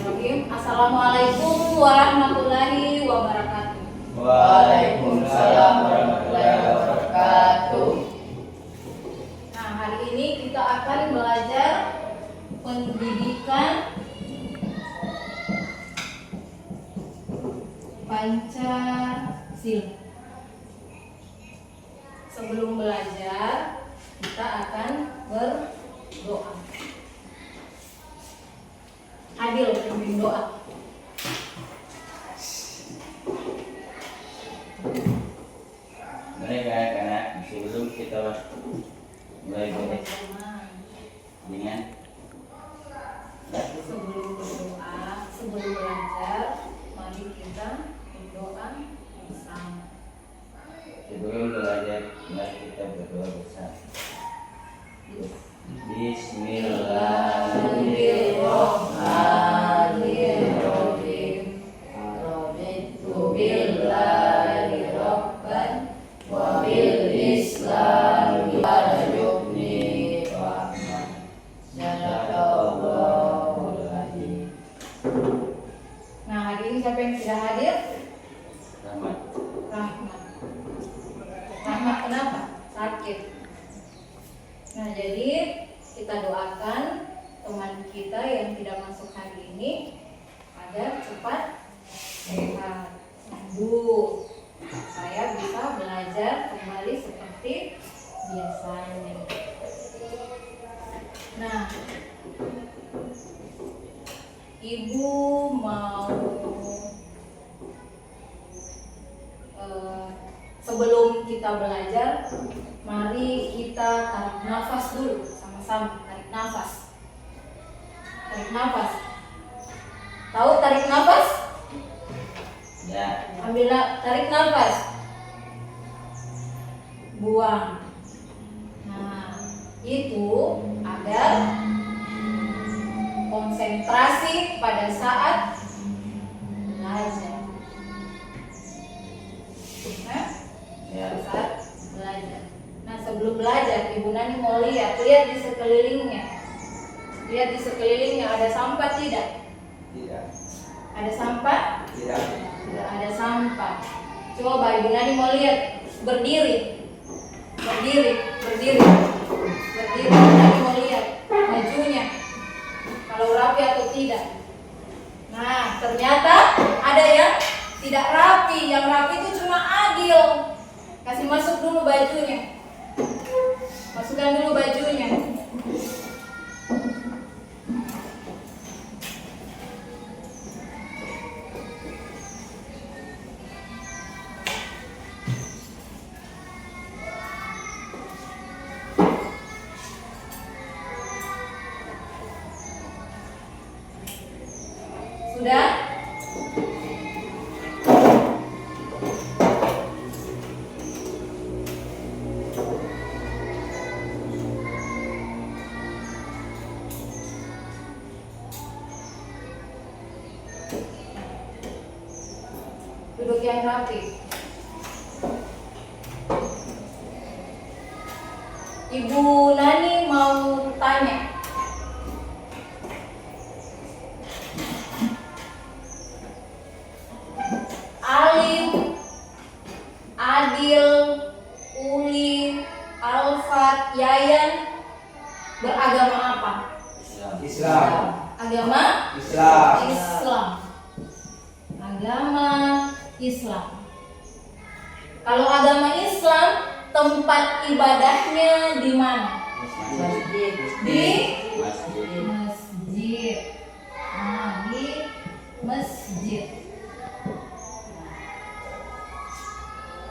Bismillahirrahmanirrahim. Assalamualaikum warahmatullahi wabarakatuh. Waalaikumsalam warahmatullahi wabarakatuh. Nah, hari ini kita akan belajar pendidikan Pancasila. Sebelum belajar, kita akan berdoa. Adil pimpin doa. Mereka karena sebelum kita mulai dengan Sebelum berdoa, sebelum belajar, mari kita berdoa bersama. sebelum belajar mari kita berdoa bersama. Bismillahirrahmanirrahim. Raditu billahi rabban wa bil islami warzuqni rahman. Sadaqallahul azim. Nah, hari ini siapa yang tidak hadir? Rahmat. Rahmat. Rahmat kenapa? Sakit. Nah, jadi kita doakan teman kita yang tidak masuk hari ini agar cepat sehat, sembuh, supaya bisa belajar kembali seperti biasanya. Nah, Ibu mau sebelum kita belajar, mari kita tarik nafas dulu sama-sama. Tarik nafas. Tarik nafas. Tahu tarik nafas? Ya. Ambil tarik nafas. Buang. Nah, itu agar konsentrasi pada saat belajar. Nah, Ya. saat belajar. Nah, sebelum belajar, Ibu Nani mau lihat di sekelilingnya. Lihat di sekelilingnya ada sampah tidak? Tidak. Ada sampah? Tidak. Tidak ada sampah. Coba Ibu Nani mau lihat, berdiri. Berdiri, berdiri. Berdiri, Ibu Nani mau lihat bajunya. Kalau rapi atau tidak. Nah, ternyata ada yang tidak rapi. Yang rapi itu cuma Adil. Kasih masuk dulu bajunya. Masukkan dulu bajunya. Sudah? Duduk yang rapi. Ibu Nani mau tanya. Alim, Adil, Uli, Alfat, Yayan beragama apa? Islam. Agama? Islam. Islam. Agama Islam. Kalau agama Islam, tempat ibadahnya di mana? Masjid. Di Masjid. masjid. Nah, di masjid.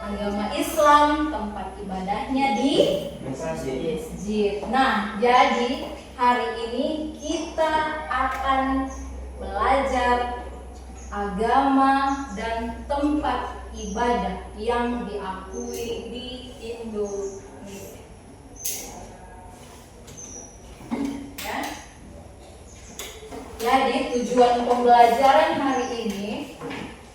Agama Islam, tempat ibadahnya di masjid. Nah, jadi hari ini kita akan belajar agama dan tempat ibadah yang diakui di Indonesia. Ya. Jadi tujuan pembelajaran hari ini,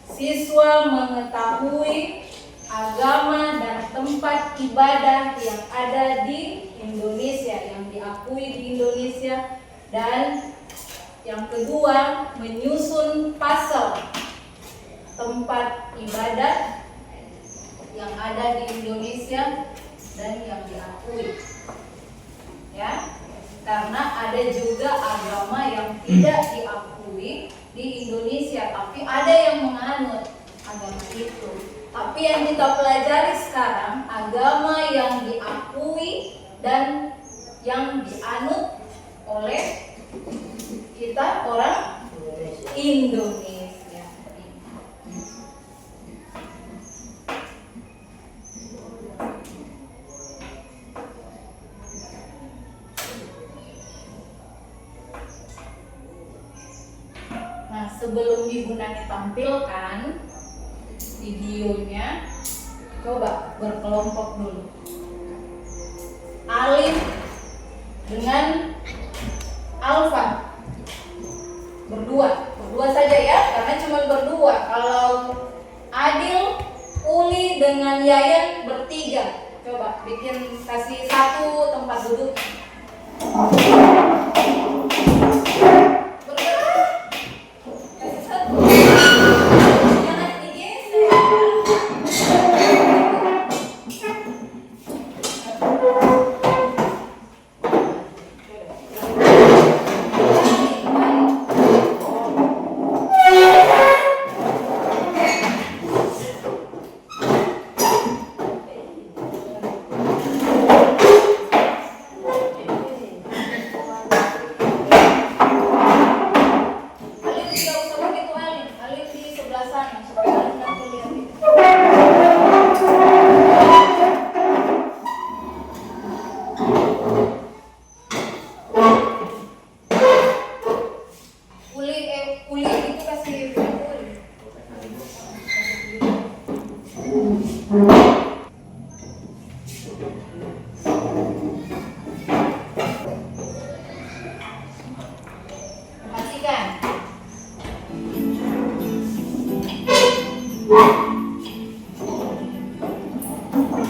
siswa mengetahui agama dan tempat ibadah yang ada di Indonesia, yang diakui di Indonesia, dan Yang kedua, menyusun puzzle tempat ibadat yang ada di Indonesia dan yang diakui. Ya, karena ada juga agama yang tidak diakui di Indonesia, tapi ada yang menganut agama itu. Tapi yang kita pelajari sekarang agama yang diakui dan yang dianut oleh kita orang Indonesia. Nah, sebelum Ibu Nani tampilkan videonya, coba berkelompok dulu. Alif dengan Alfa berdua saja ya, karena cuma berdua. Kalau Adil, Uli dengan Yayan bertiga. Coba bikin, kasih satu tempat duduk. Bergerak. Kasih satu. Jangan digeser.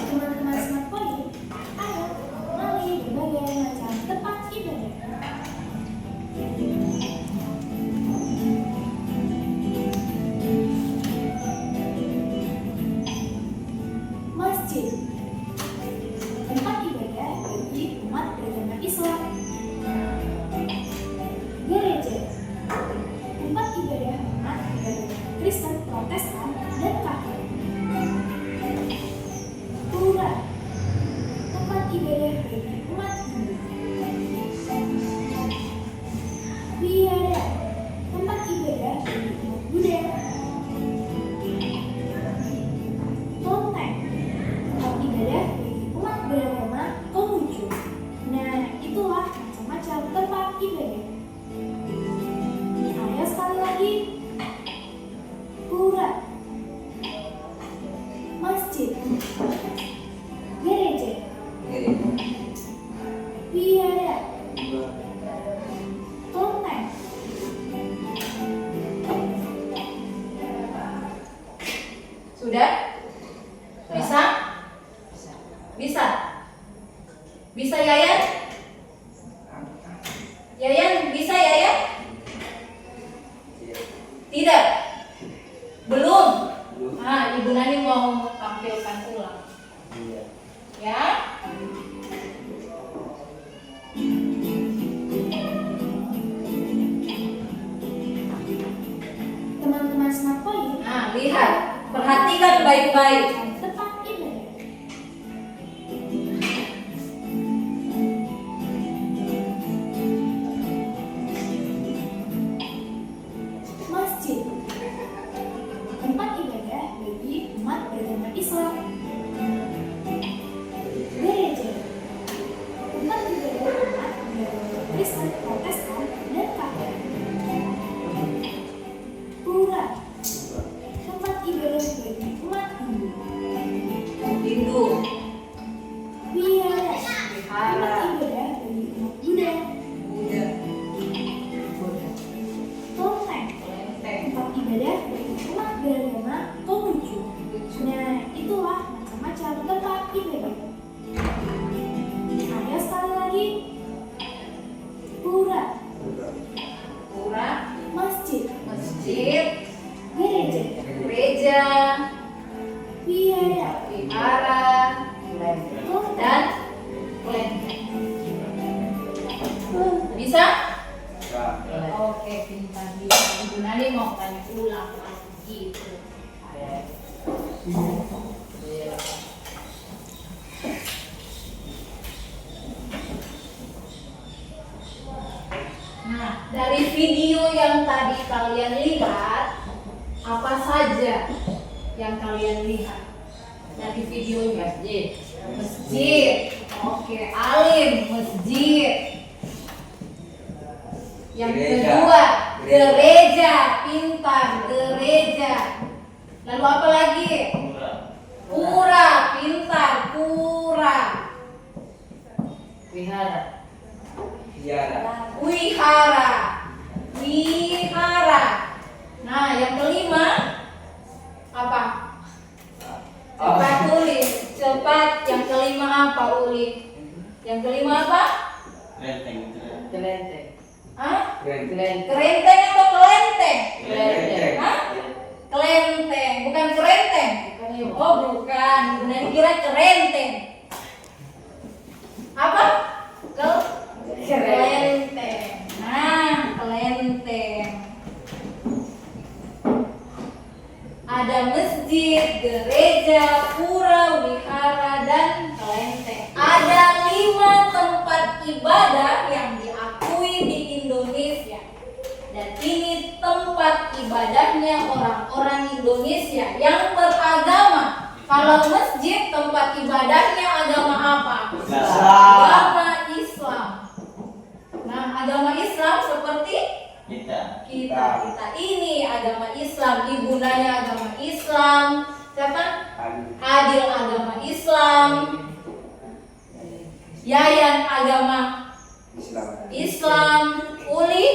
Teman-teman Smart Point, ayo kenali berbagai macam tempat ibadah. Masjid, tempat ibadah bagi umat beragama Islam. Gereja, tempat ibadah umat beragama Kristen, Protestan, dan Katolik. Pura, tempat ibadah bagi umat Hindu. Biara, tempat ibadah bagi umat Buddha. Kelenteng, tempat ibadah bagi umat beragama Konghucu. Nah, itulah macam-macam tempat ibadah. Ayo sekali lagi. Pura, masjid, gereja, biara, kelenteng. Sudah? Bisa? Bisa? Bisa Yayan? Yayan, bisa Yayan? Tidak? Belum? Nah, Ibu Nani mau tampilkan ulang. Ya? Teman-teman Smart Point, Nah, lihat. Perhatikan baik-baik. tempat ibadah. Masjid, tempat ibadah bagi umat beragama Islam. Gereja, tempat ibadah umat beragama Kristen, Protestan, dan Katolik. Pura, tempat ibadah bagi umat Hindu. Hindu. Biara, tempat ibadah bagi umat Buddha. Buddha. Kelenteng, Kelenteng. tempat ibadah bagi umat beragama Konghucu. Nah, itulah macam-macam tempat ibadah. Ayo sekali lagi. Pura, pura, masjid, masjid, gereja, gereja, vihara, vihara, dan kelenteng. Bisa? Oke, pintar bisa. Ibu Nani mau tanya ulang lagi gitu. Nah, dari video yang tadi kalian lihat, apa saja yang kalian lihat dari videonya? Masjid. Oke, alim, masjid. Yang kedua, gereja, pintar, gereja. Lalu apa lagi? Pura, pintar, pura. Wihara. Wihara, wihara. Nah, yang kelima apa? Cepat tulis, cepat. Yang kelima apa, Uli? Yang kelima apa? Kelenteng. Hah? Kelenteng. Kerenteng atau kelenteng? Kelenteng. Hah? Kelenteng, bukan kerenteng. Oh, bukan. Benar kira kerenteng. Apa? Kelenteng. Nah, kelenteng. Ada masjid, gereja, pura, wihara, dan kelenteng. Ada 5 tempat ibadah yang diakui di Indonesia. Dan ini tempat ibadahnya orang-orang Indonesia yang beragama. Kalau masjid tempat ibadahnya agama apa? Agama Islam. Nah, agama Islam seperti kita ini agama Islam. Ibu Naya agama Islam. Siapa? Adil agama Islam. Yayan agama Islam. Uli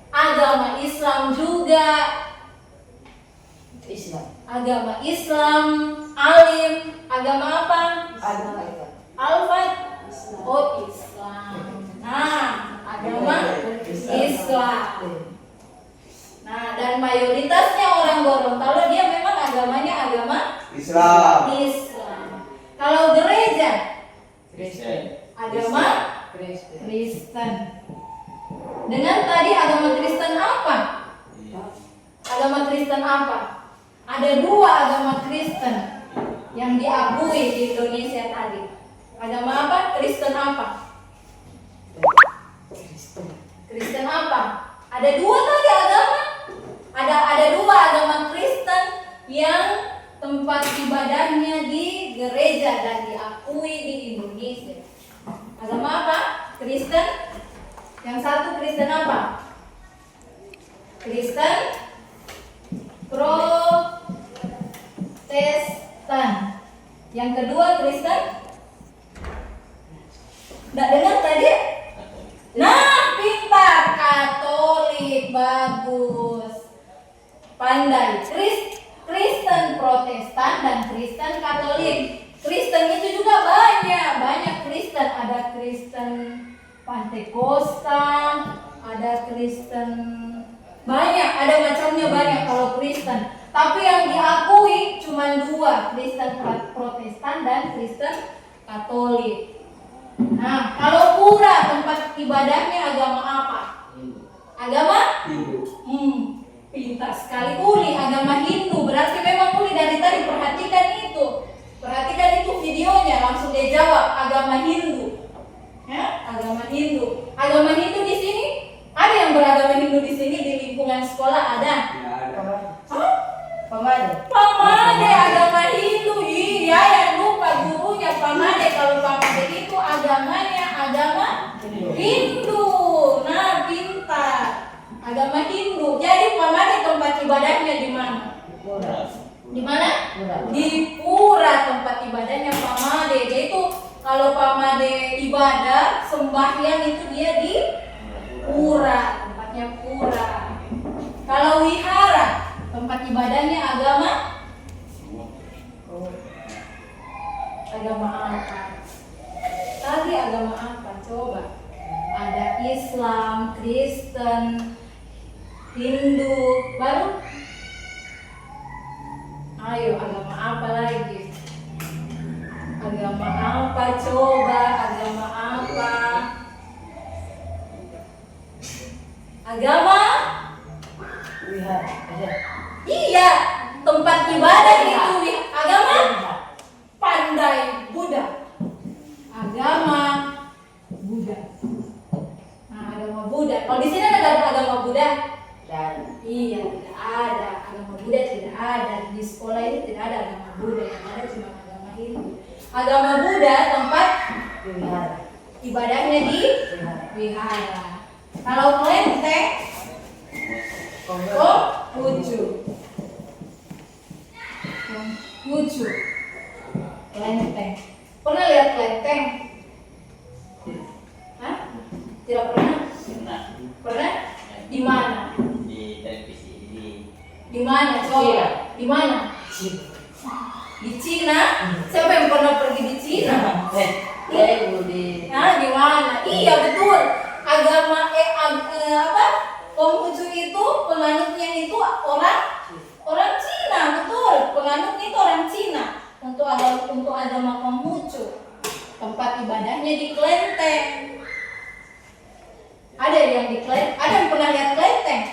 agama Islam juga. Islam. Agama Islam. Alim agama apa? Agama Alfat. Oh, Islam. Nah, agama Islam. Nah, dan mayoritasnya orang Gorontalo dia memang agamanya agama Islam. Islam. Kalau gereja Kristen. agama Kristen. Kristen. Dengan tadi agama Kristen apa? Agama Kristen apa? Ada 2 agama Kristen yang diakui di Indonesia tadi. Agama apa? Kristen apa? Kristen apa? Ada 2 tadi agama. Ada 2 agama Kristen yang tempat ibadahnya di gereja dan diakui di Indonesia. Agama apa? Kristen. Yang satu Kristen apa? Kristen Protestan. Yang kedua Kristen. Nggak dengar tadi? Nah, pintar. Katolik, bagus. Pandai. Kristen Protestan dan Kristen Katolik. Kristen itu juga banyak Kristen. Ada Kristen Pantekosta, ada Kristen banyak, ada macamnya banyak kalau Kristen. Tapi yang diakui cuma 2, Kristen Protestan dan Kristen Katolik. Nah, kalau pura tempat ibadahnya agama apa? Agama? Pintar sekali Uli, agama Hindu. Berarti memang Uli dari tadi perhatikan itu. Perhatikan itu videonya, langsung dia jawab agama Hindu. Ya, agama Hindu. Agama Hindu di sini ada yang beragama Hindu di sini di lingkungan sekolah ada? Hah? Pamade agama Hindu. Iya, yang lupa gurunya Pamade. Kalau Pamade itu agamanya agama Hindu. Nah, pintar. Agama Hindu. Jadi Pamade tempat ibadahnya di mana? Di mana? Di pura tempat ibadahnya Pamade. Yaitu kalau Pamade ibadah sembahyang itu dia di pura, tempatnya pura. Kalau wihara tempat ibadahnya agama apa? Tadi agama apa? Coba. Ada Islam, Kristen, Hindu, baru ayo agama apa lagi? Agama apa coba? Agama apa? Agama? Wihara. Iya, tempat ibadah itu agama Pandai Buddha. Agama Buddha. Nah, agama Buddha. Kalau di sini ada agama Buddha? Dan Iya, tidak ada. Agama Buddha tidak ada. Di sekolah ini tidak ada agama Buddha. Yang ada cuma agama Hindu. Agama Buddha tempat wihara. ibadahnya di wihara. Kalau kelenteng, Konghucu. Konghucu. Kelenteng. Pernah lihat kelenteng? Hah? Tidak pernah? Pernah Pernah? Di mana? di televisi Di mana? Coba. Di mana? Di Cina? Siapa yang pernah pergi di Cina? Budi. Nah, di mana? Iya betul. Agama apa? Konghucu itu penganutnya itu orang Cina, betul. Penganutnya itu orang Cina. Untuk agama Konghucu. Tempat ibadahnya di kelenteng. Ada yang di kelenteng? Ada yang pernah lihat kelenteng?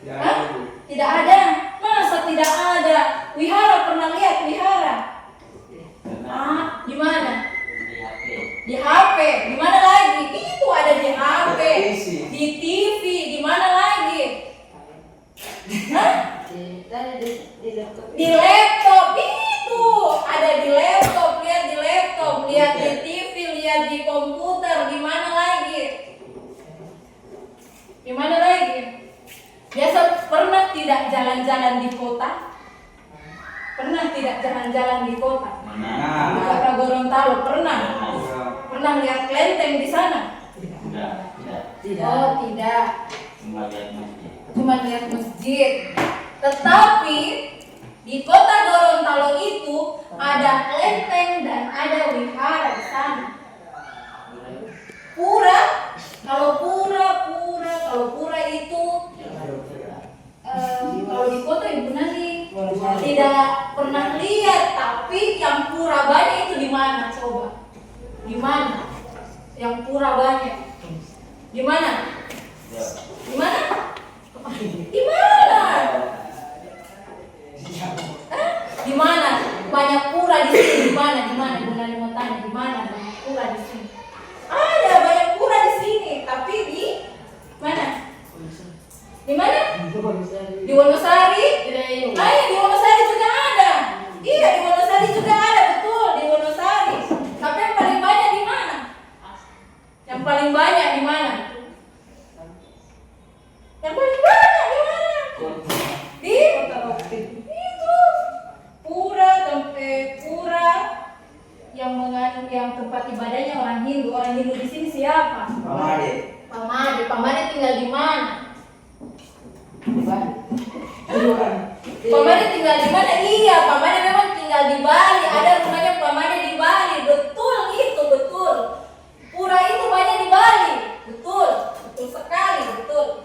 Hah? Tidak ada. Masa tidak ada? Wihara pernah lihat wihara? Ah, di mana? di HP. Di HP. Di mana lagi? Itu ada di HP. Di TV. Di mana lagi? Hah? Di laptop. Itu ada di laptop. Lihat di laptop. Lihat di TV. Lihat di komputer. Di mana lagi? Di mana lagi? Biasa pernah tidak jalan-jalan di kota? Pernah tidak jalan-jalan di kota? Di kota Gorontalo pernah? Pernah lihat kelenteng di sana? Tidak. Oh tidak, Cuma lihat masjid. cuma lihat masjid. Tetapi di kota Gorontalo itu ada kelenteng dan ada wihara di sana. Pura, kalau pura itu kalau di kota Ibu Nani tidak pernah lihat, tapi yang pura banyak itu di mana? Coba, di mana? Yang pura banyak, di mana? Di mana? Di mana? Di mana? Banyak pura di sini. Di mana? Di mana? Ibu Nani mau tanya, di mana banyak pura di sini? Ada banyak pura di sini, tapi di mana? Di mana? Di Wonosari? Ayo, di Wonosari juga ada. Iya, di Wonosari juga ada, betul, di Wonosari. Tapi yang paling banyak di mana? Yang paling banyak di mana? Yang paling banyak di mana? Di itu pura, pura yang tempat ibadahnya orang Hindu. Orang Hindu di sini siapa? Pamade tinggal di mana? Pamade tinggal di mana? Iya, Pamade memang tinggal di Bali. Ada rumahnya Pamade di Bali. Betul itu, betul. Pura itu banyak di Bali. Betul, betul sekali, betul.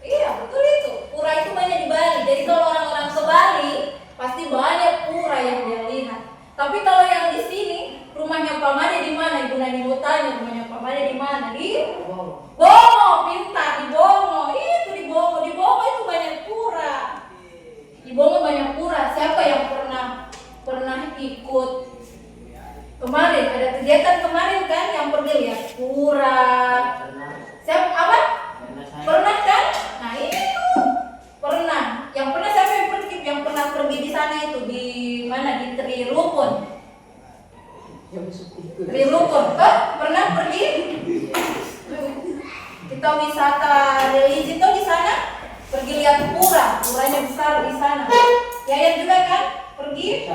Iya, betul itu. Pura itu banyak di Bali. Jadi kalau orang-orang ke Bali, pasti banyak pura yang dia lihat. Tapi kalau yang di sini, rumahnya Pamade di mana? Ibu Nani mau tanya, rumahnya Pamade di mana? Di Bongo, pintar, di Bongo. Itu di Bongo itu banyak pura. Di Bongo banyak pura. Siapa yang pernah ikut kemarin? Ada kegiatan kemarin kan yang pergi lihat pura. Siapa? Apa? Pernah kan? Nah itu pernah. Yang pernah siapa yang pernah pergi di sana itu di mana? Di Trirukun. Trirukun. Pernah pergi? Kita wisata religi tuh di sana, pergi lihat pura, puranya besar di sana. Yayan juga kan pergi?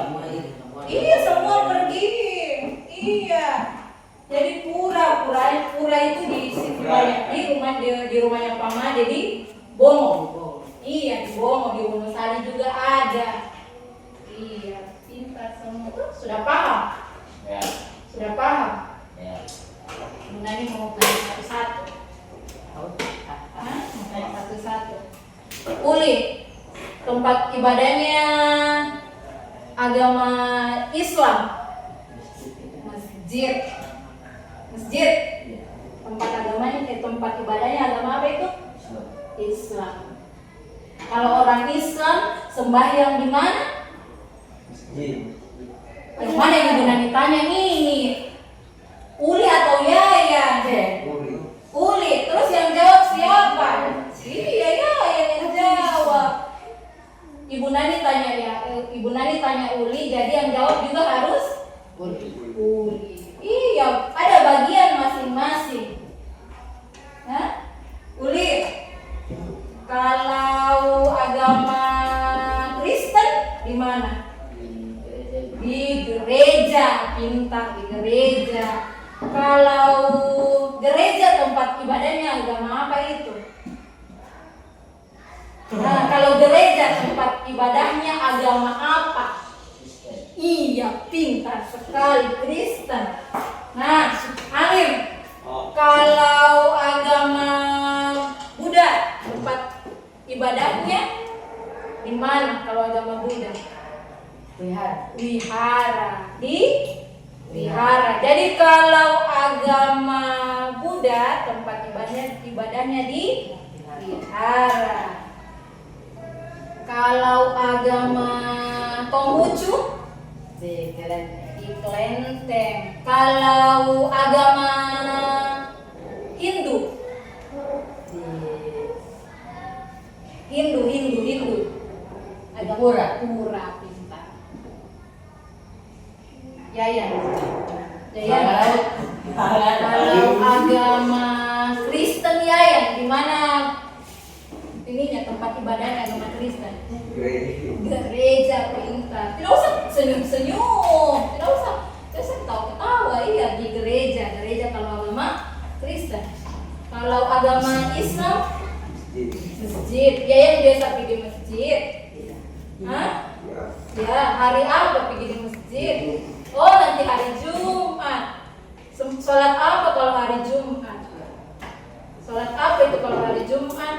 Iya, semua pergi. Iya. Jadi pura itu di situ banyak di rumahnya Pamade di Bongo. Iya, di Bongo, di Wonosari juga ada. Iya, pintar semua. Sudah paham? Ya. Sudah paham? Ya. Nani mau tanya satu-satu. Hah? Mau tanya satu-satu. Uli, tempat ibadahnya agama Islam. Masjid. Masjid. Tempat agamanya, tempat ibadahnya agama apa itu? Islam. Kalau orang Islam sembahyang di mana? Masjid. Yang mana yang Ibu Nani tanya ini? Uli atau Yaya? Uli. Terus yang jawab siapa? Iya, Yaya yang jawab. Ibu Nani tanya ya, Ibu Nani tanya Uli, jadi yang jawab juga harus Uli. Iya, ada bagian masing-masing. Hah? Uli. Kalau agama Kristen di mana? Di gereja, pintar di gereja. Kalau gereja tempat ibadahnya agama apa itu? Nah, kalau gereja tempat ibadahnya agama apa? Iya, pintar sekali, Kristen. Nah, Alim, kalau agama Buddha tempat ibadahnya di mana? Kalau agama Buddha? Wihara. Wihara. Di wihara. Jadi kalau agama Buddha tempat ibadahnya di wihara. Kalau agama Konghucu Di kelenteng. di kelenteng. Kalau agama Hindu, Hindu. Agama Pura. Pura, pintar. Yayan. Kalau agama Kristen Yayan, di mana ininya tempat ibadahnya agama Kristen? Gereja, pintar. Tidak usah senyum-senyum, tidak usah ketawa-ketawa. Iya, di gereja kalau agama Kristen. Kalau agama Islam, masjid. Ya, yang biasa pergi masjid. Hah? Ya, hari apa pergi di masjid? Oh, nanti hari Jumat. Sholat apa kalau hari Jumat? Sholat apa itu kalau hari Jumat?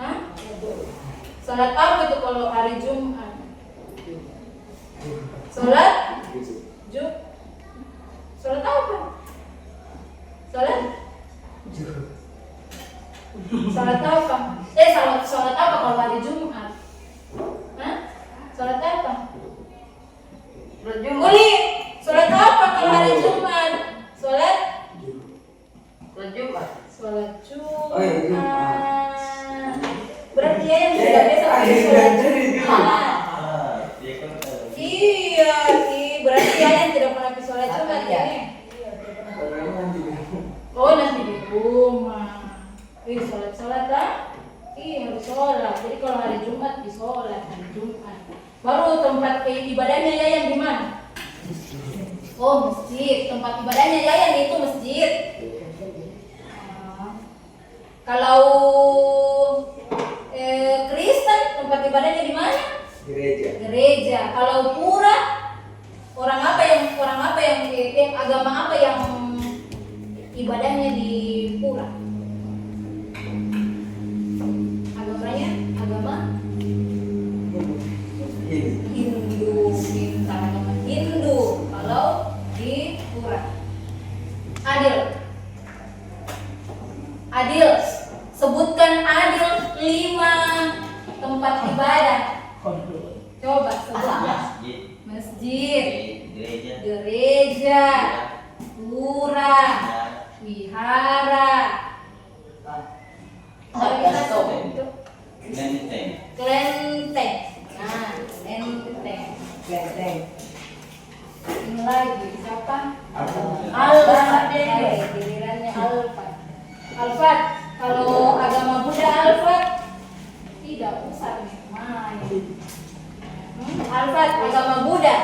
Hah? Sholat apa itu kalau hari Jumat? Sholat? Sholat apa? Sholat? Sholat apa? Sholat apa kalau hari Jumat? Hah? Sholat apa? Uli, sholat apa kalau hari Jumat? Sholat? Sholat Jumat. Berarti ya yang tidak biasa pakai sholat Jumat. Iya sih, berarti ya yang tidak pernah pakai sholat Jumat ya. Oh, nanti di rumah. Sholat lah. Iya, harus sholat. Jadi kalau hari Jumat di sholat hari Jumat. Baru tempat ibadahnya Yayan di mana? Oh, masjid. Tempat ibadahnya Yayan itu masjid. Kalau Kristen tempat ibadahnya di mana? Gereja. Kalau pura, orang apa yang agama apa yang ibadahnya di pura? Agama Hindu, pintar agama Hindu. Kalau di pura. Adil, sebutkan Adil 5 tempat ibadah. Coba sebut. Masjid, gereja, pura, wihara. Kelenteng. Nah, kelenteng. Ini lagi siapa? Alfat deh. Gilirannya Alfat. Alfat, kalau agama Buddha Alfat tidak usah main. Alfat, agama Buddha.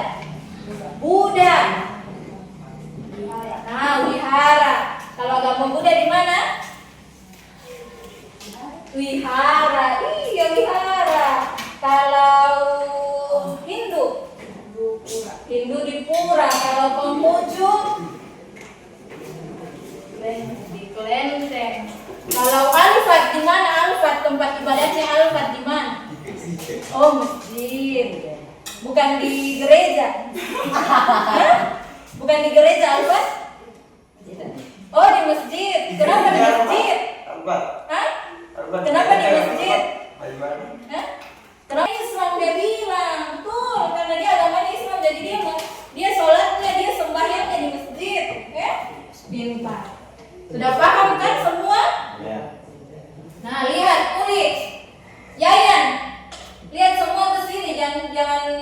Nah, wihara. Kalau agama Buddha di mana? Wihara. Iya, wihara. Kalau Hindu di pura. Kalau Konghucu di kelenteng. Kalau Alfat di mana? Alfat tempat ibadahnya Oh, masjid. Bukan di gereja. Hah? Bukan di gereja, apa? Oh, di masjid. Kenapa di masjid? Hah? Kenapa di masjid? Hah? Kenapa Islam dia bilang? Betul, karena dia agamanya Islam, jadi dia sholatnya, dia sembahyangnya di masjid. Ya? Pintar. Sudah paham kan semua? Ya. Nah, lihat, kulik. Yayan, lihat semua ke sini, jangan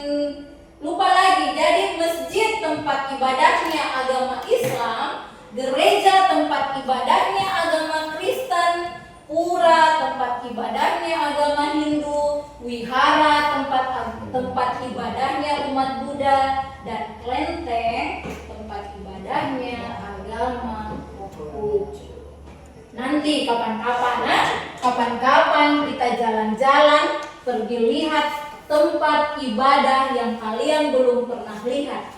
lupa lagi. Jadi masjid tempat ibadahnya agama Islam, gereja tempat ibadahnya agama Kristen, pura tempat ibadahnya agama Hindu, wihara tempat ibadahnya umat Buddha, dan kelenteng tempat ibadahnya agama Konghucu. Nanti kapan-kapan kita jalan-jalan pergi lihat tempat ibadah yang kalian belum pernah lihat.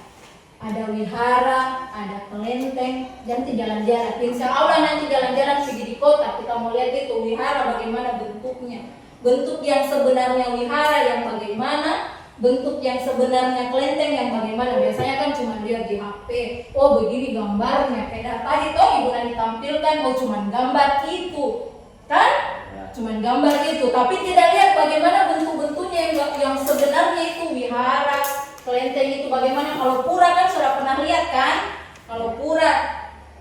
Ada wihara, ada kelenteng, nanti jalan-jalan. Insya Allah nanti jalan-jalan pergi di kota, kita mau lihat itu wihara bagaimana bentuknya. Bentuk yang sebenarnya wihara yang bagaimana, bentuk yang sebenarnya kelenteng yang bagaimana. Biasanya kan cuma lihat di HP, oh begini gambarnya, kayak tadi toh Ibu Nani tampilkan, oh cuma gambar itu, kan? Cuma gambar itu, tapi tidak lihat bagaimana bentuk-bentuknya yang sebenarnya itu wihara, kelenteng itu bagaimana. Kalau pura kan sudah pernah lihat kan? Kalau pura,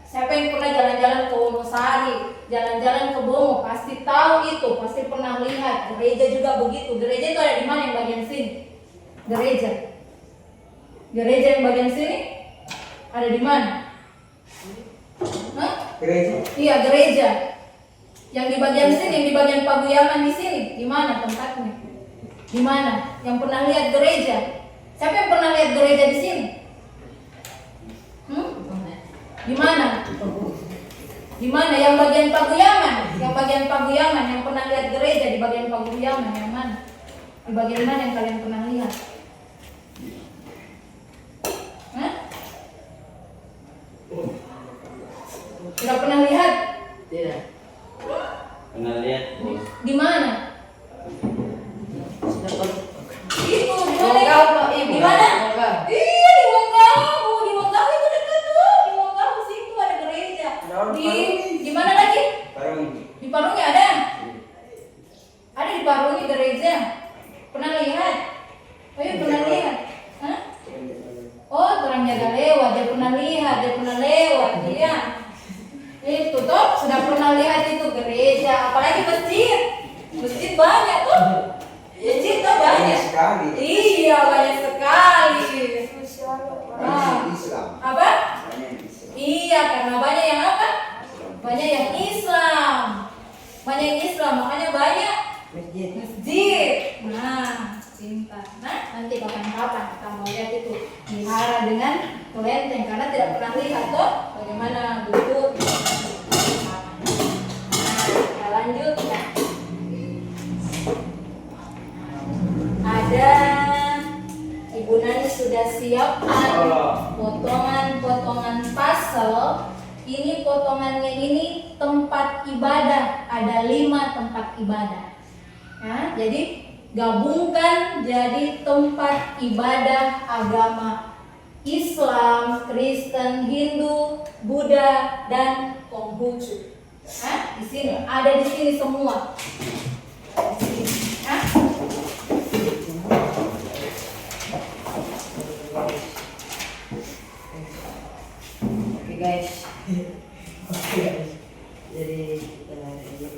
siapa yang pernah jalan-jalan ke Wonosari, jalan-jalan ke Bromo, pasti tahu itu, pasti pernah lihat. Gereja juga begitu. Gereja itu ada di mana yang bagian sini? Gereja yang bagian sini ada di mana? Hah? Gereja. Iya, gereja. Yang di bagian sini, yang di bagian paguyangan di sini, di mana tempatnya? Di mana? Yang pernah lihat gereja? Siapa yang pernah lihat gereja di sini? Di mana? Di mana? Yang bagian paguyangan? Yang bagian paguyangan, yang pernah lihat gereja di bagian paguyangan yang mana? Di bagian mana yang kalian pernah lihat? Hah? Tidak pernah lihat? Tidak. Pernah lihat, Bos? Di mana? Itu di mana? Di mana? Iya, di Wanggahu. Di Wanggahu itu dekat tuh. Di Wanggahu situ ada gereja. Di mana lagi? Di Parungi ada? Ada di Parungi gereja. Pernah lihat? Oh iya, pernah lihat. Hah? Oh, orang jaga lewat. Dia pernah lihat, dia pernah lewat. Iya. Itu tuh sudah pernah lihat itu gereja, apalagi masjid. Masjid banyak tuh. Masjid tuh banyak. Sekali. Iya, banyak sekali. Banyak Islam. Apa? Banyak Islam. Iya, karena banyak yang apa? Banyak yang Islam. Banyak yang Islam, makanya banyak masjid. Nah, pintar. Nah, nanti kapan-kapan kita mau lihat itu wihara dengan kelenteng, karena tidak pernah lihat tuh bagaimana bentuk. Nah, kita lanjut ya. Ada Ibu Nani sudah siapkan potongan-potongan puzzle. Ini potongannya ini tempat ibadah, ada 5 tempat ibadah. Nah, jadi gabungkan jadi tempat ibadah agama Islam, Kristen, Hindu, Buddha, dan Konghucu. Nah, di sini ada di sini semua. Di sini. Nah, Oke guys. Oke guys. Jadi kita lanjut.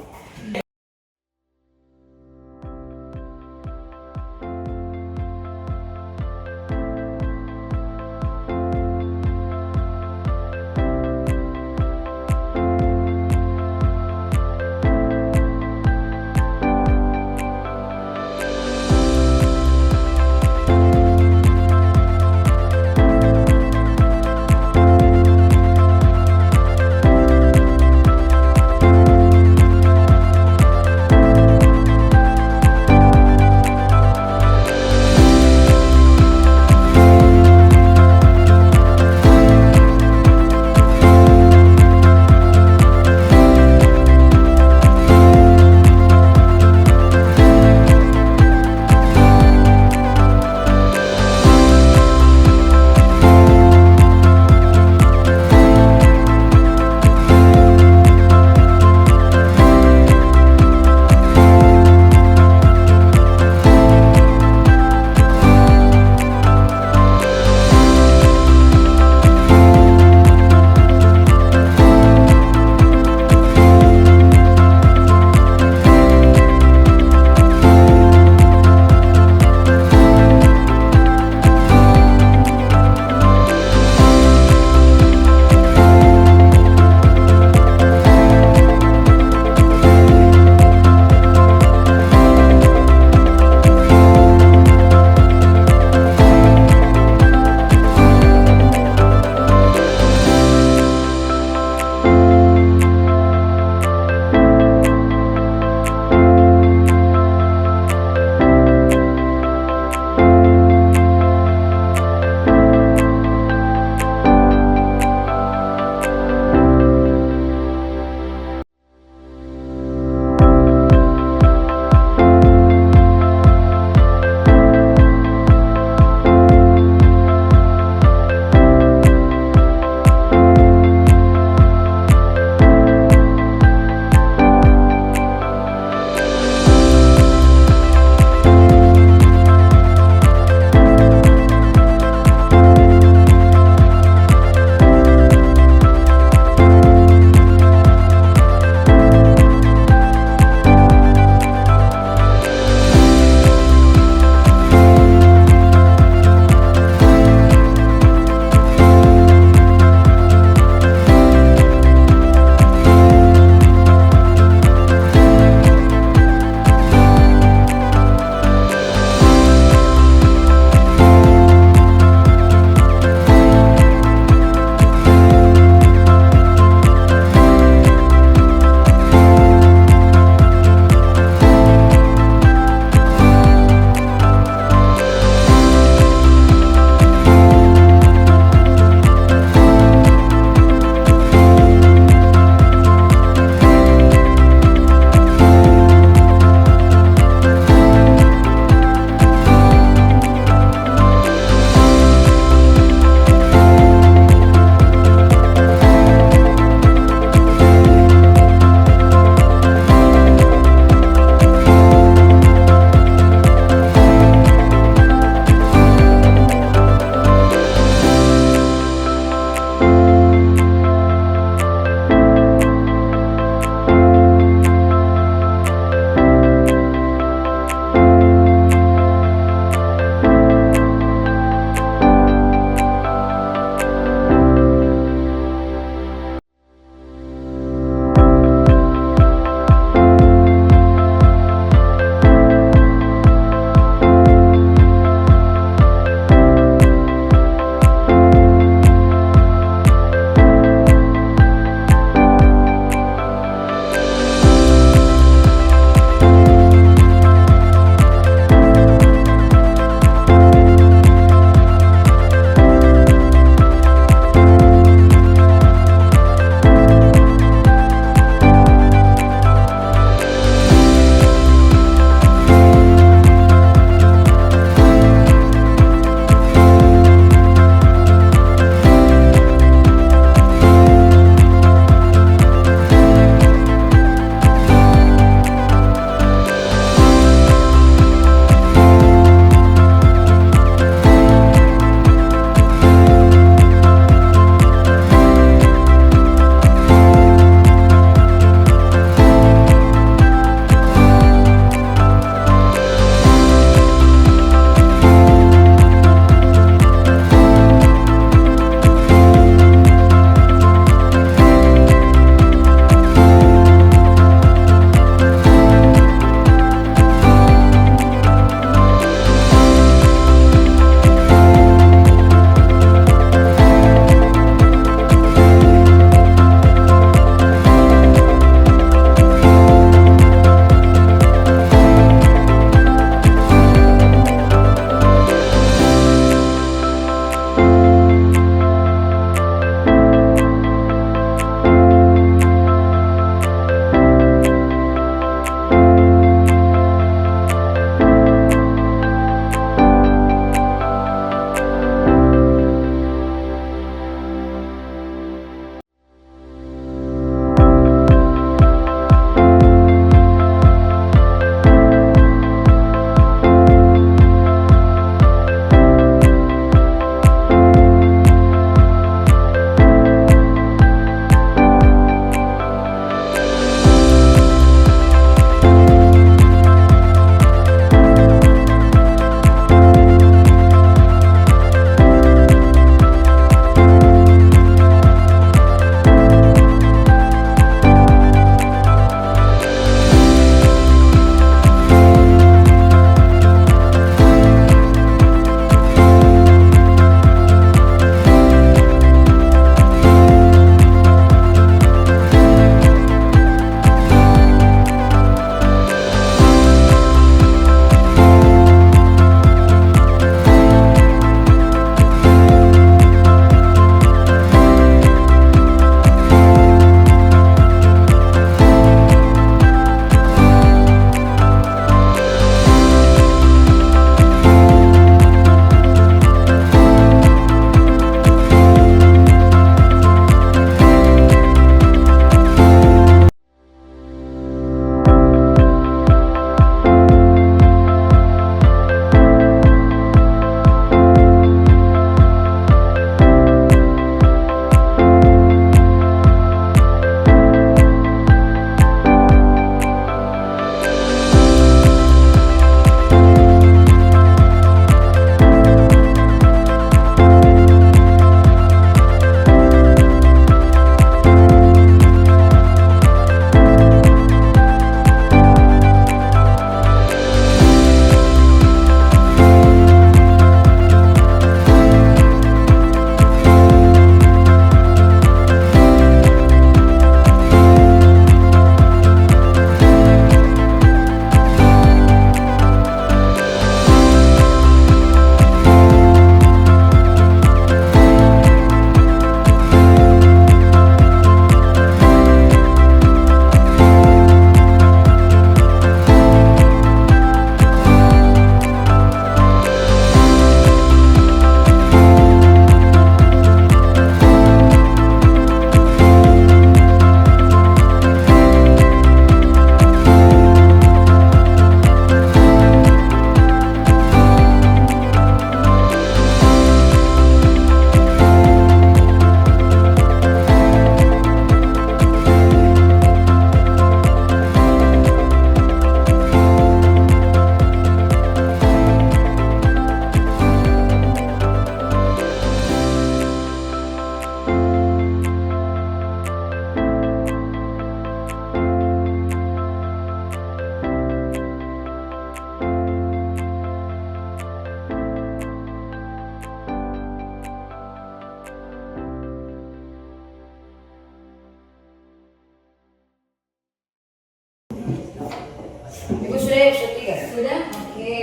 Ibu sudah ya, sudah 3. Sudah? Oke,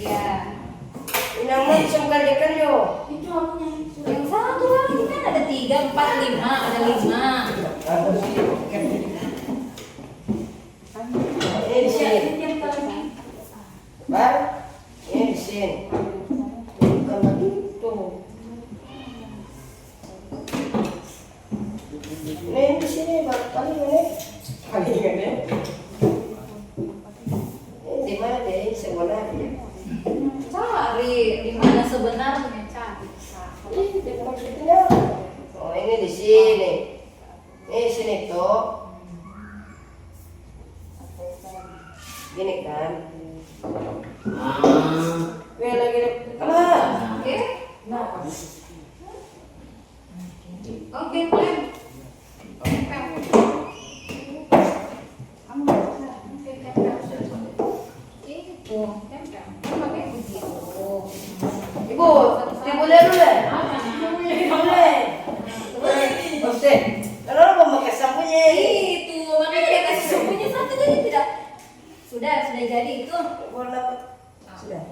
3. Namun semkalikan yo. Itu akunya. Yang satu lagi kan ada 3, 4, 5, ada 5. Ada sih. Ini di sini. Yang paling Bar. Ini di sini. Bukan begitu. Ini di sini bar paling ini. Paling ini. Ini di mana deh sebenarnya? Cari di mana sebenarnya, cari. Ini maksudnya. Oh ini di sini. Ini sini tuh. Gini kan. Lagi kalah. Oke? Nah, Oke, plan. Tempel. Kamu oke, tempel. Itu, tempel. Kamu pakai begitu. Ibu, boleh dulu deh. Apa? Boleh. Oke. Kalau mau pakai sapunya Itu, makanya dia kasih sumpunya satu jadi tidak. Sudah jadi itu. warna sudah.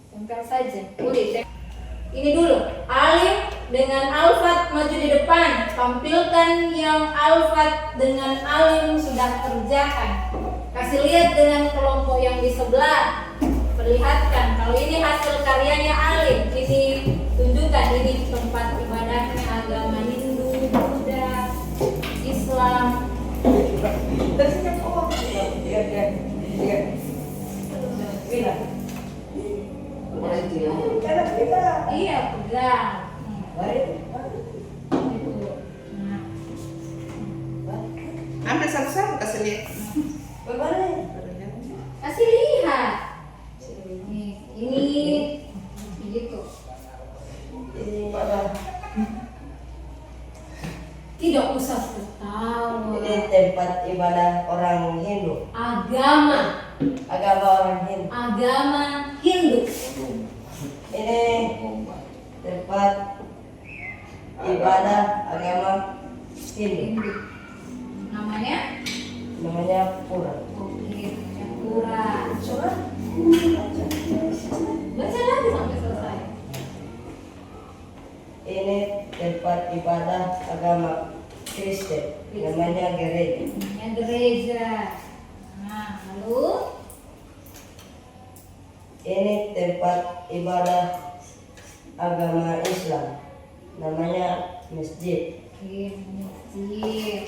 Tempel saja. Kulit. Ini dulu. Alif dengan alfat maju di depan. Tampilkan yang alfat dengan alim sudah kerjakan. Kasih lihat dengan kelompok yang di sebelah. Perlihatkan kalau ini hasil karyanya alim. Ini tunjukkan ini tempat ibadahnya agama Hindu, Buddha, Islam. Iya, pegang. Itu. Nah. Ambil satu-satu kasih lihat. Kasih lihat. Ini begitu. Tidak usah ketawa. Ini tempat ibadah orang Hindu. Agama Orang Hindu. agama Hindu. Ini tempat ibadah agama Hindu. Hindu. Namanya? Namanya pura. Oke, pura. Baca lagi sampai selesai. Ini tempat ibadah agama Kristen. Namanya gereja. Namanya gereja. Nah, lalu Ini tempat ibadah agama Islam. Namanya masjid. oke, masjid.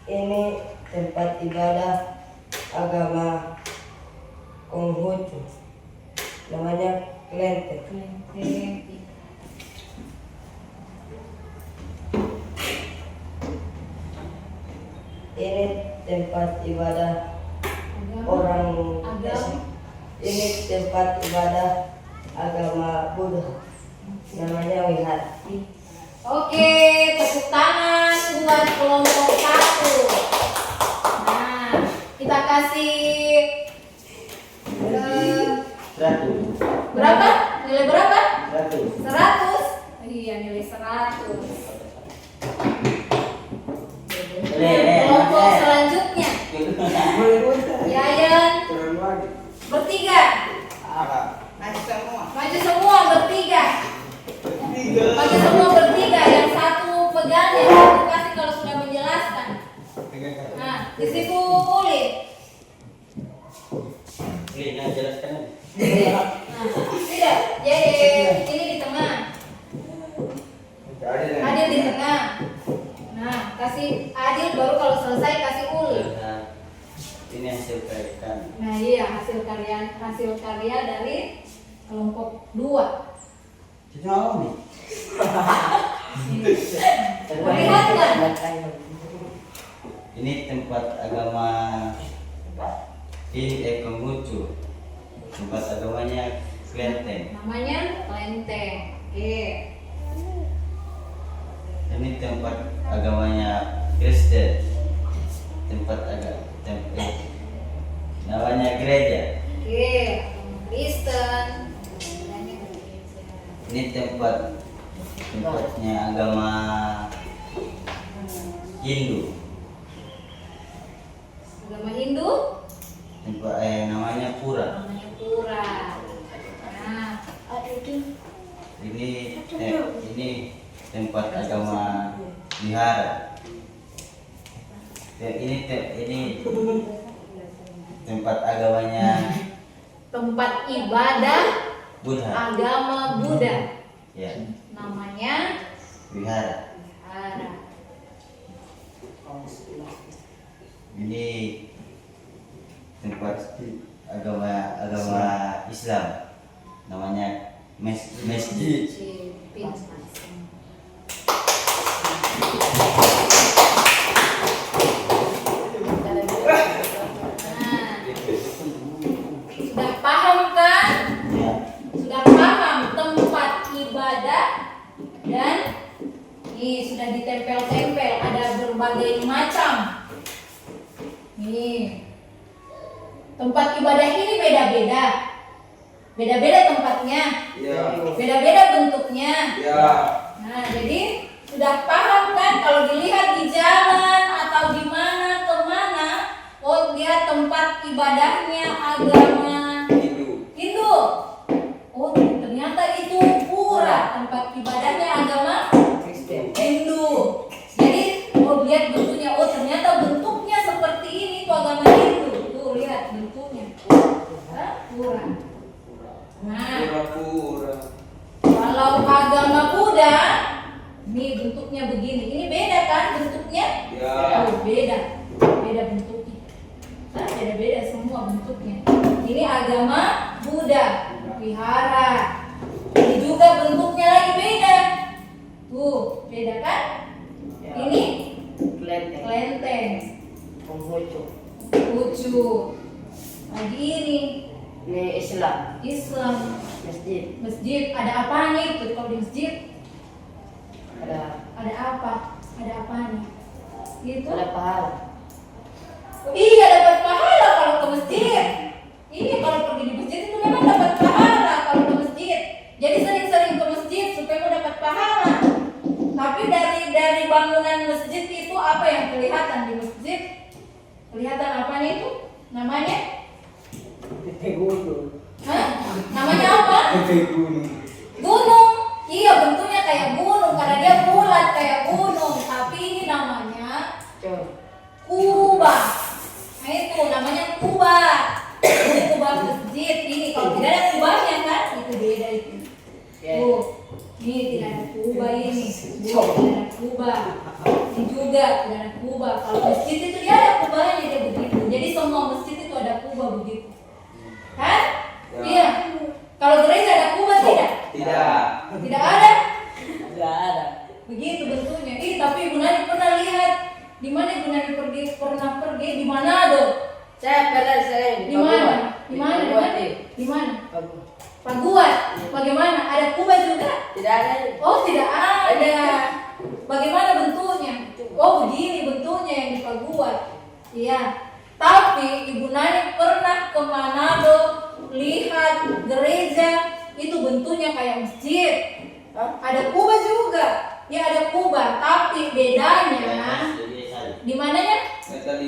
Ini tempat ibadah agama Konghucu. Namanya kelenteng. Kelenteng. Ini tempat ibadah orang agama. Ini tempat ibadah agama Buddha. Namanya wihara. Oke, tepuk tangan buat kelompok 1. Nah, kita kasih 100. berapa? Nilai berapa? 100. 100. Iya, nilai 100. Kelompok selanjutnya, Yayan bertiga. Maju semua. Maju semua bertiga. Maju semua bertiga. Yang satu pegang, yang satu kasih kalau sudah menjelaskan. Nah, di situ kulit. Ini jelaskan aja. Nah, tidak. Jadi ini di tengah. Adil di tengah. Nah, kasih Adil baru kalau selesai kasih Uli. Nah, ini hasil karya kami. Nah, iya hasil karya dari kelompok 2. Itu apa nih? Perlihatkan. Ini tempat agama Konghucu. Tempat agamanya kelenteng. Namanya kelenteng. Oke. Ini tempat agamanya Kristen. Namanya gereja. Oke, agama Kristen. Namanya gereja. Ini tempatnya agama Hindu. Agama Hindu tempat namanya pura. namanya pura. Nah, Ini tempat agama wihara. Ini tempat agamanya tempat ibadah Buddha. agama Buddha Ya, namanya wihara. wihara. Ini tempat agama Islam namanya masjid. Cipin. Nah, sudah paham kan? Ya. Sudah paham tempat ibadah dan ini sudah ditempel-tempel, ada berbagai macam. Nih, tempat ibadah ini beda-beda, beda-beda tempatnya, beda-beda bentuknya. Nah, jadi sudah paham kan kalau dilihat di jalan atau di mana kemana, oh lihat tempat ibadahnya agama Hindu. Oh ternyata itu pura, tempat ibadahnya agama Hindu. Jadi oh lihat bentuknya, oh ternyata bentuknya seperti ini itu agama Hindu. Tuh lihat bentuknya, pura. Nah, kalau agama Buddha, ini bentuknya begini. Ini beda kan bentuknya? Oh, beda bentuknya. Nah, beda-beda semua bentuknya. Ini agama Buddha, wihara. Ini juga bentuknya lagi beda. Tuh, beda kan? Ini kelenteng, lucu. Lagi ini Islam Islam. Masjid, ada apanya itu kalau di masjid? Ada apa? Ada apanya? Gitu. pahala. Iya dapat pahala kalau ke masjid. Iya kalau pergi di masjid itu memang dapat pahala kalau ke masjid. Jadi sering-sering ke masjid supaya mau dapat pahala. Tapi dari bangunan masjid itu apa yang kelihatan di masjid? Kelihatan apanya itu? Namanya? Hah? Namanya apa? Gunung. Iya bentuknya kayak gunung karena dia bulat kayak gunung. Tapi ini namanya kubah. Nah itu namanya kubah. Ini kubah masjid. Ini kalau tidak ada kubahnya kan itu beda itu. Tuh, ini tidak ada kubah ini. Tidak ada kubah. Ini juga tidak ada kubah. Kalau masjid itu dia ada kubahnya dia begitu. Jadi semua masjid itu ada kubah begitu. Kan? Iya. Kalau gereja ada kubah tidak? Tidak ada. Begitu bentuknya. Tapi Ibu Nani pernah lihat di mana Ibu Nani pernah pergi di Manado. Di mana? Di mana? Paguat. Bagaimana? Ada kubah juga? Oh, tidak ada. Bagaimana bentuknya? Oh, begini bentuknya yang di Paguat. Iya. Tapi Ibu Nani pernah ke Manado lihat gereja itu bentuknya kayak masjid. Ada kubah juga. Ya ada kubah, tapi bedanya di mananya?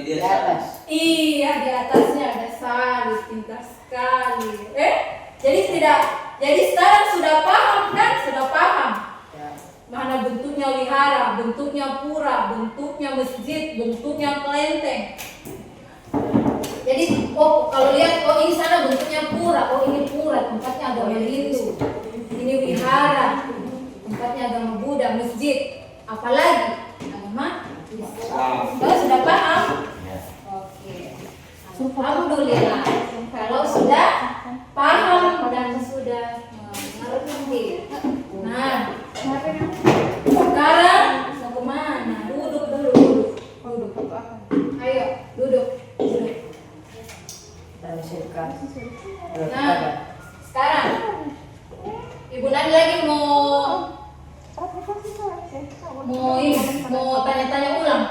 Di atas. Iya, di atasnya ada salib, pintar sekali. Jadi sekarang sudah paham kan? Sudah paham. Mana bentuknya wihara, bentuknya pura, bentuknya masjid, bentuknya kelenteng. Jadi kalau lihat ini sana bentuknya pura, ini pura tempatnya agama Hindu. Ini wihara tempatnya agama Buddha, masjid. Apalagi agama Islam. Sudah paham? Oke. Alhamdulillah. Kalau sudah paham dan sudah mengerti. Nah, sekarang mau kemana? Duduk dulu. Ayo, duduk. Nah, sekarang Ibu Nani lagi mau tanya-tanya ulang.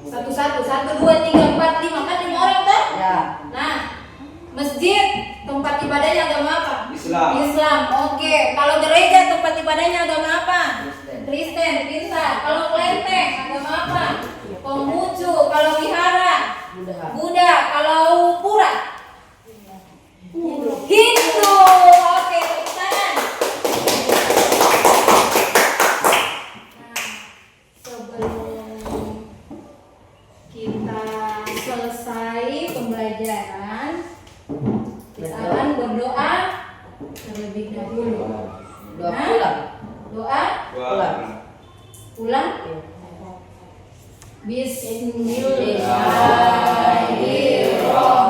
Satu-satu, 1, 2, 3, 4, 5 kan 5 orang kan? Nah, masjid tempat ibadahnya agama apa? Islam. Oke. Kalau gereja tempat ibadahnya agama apa? Kristen. Pintar. Kalau kelenteng agama apa? Konghucu. Kalau wihara? Buddha. kan? Kita akan berdoa terlebih dahulu. Doa Nah, pulang. Doa Pulang. pulang. Iya. Bismillahirrahmanirrahim.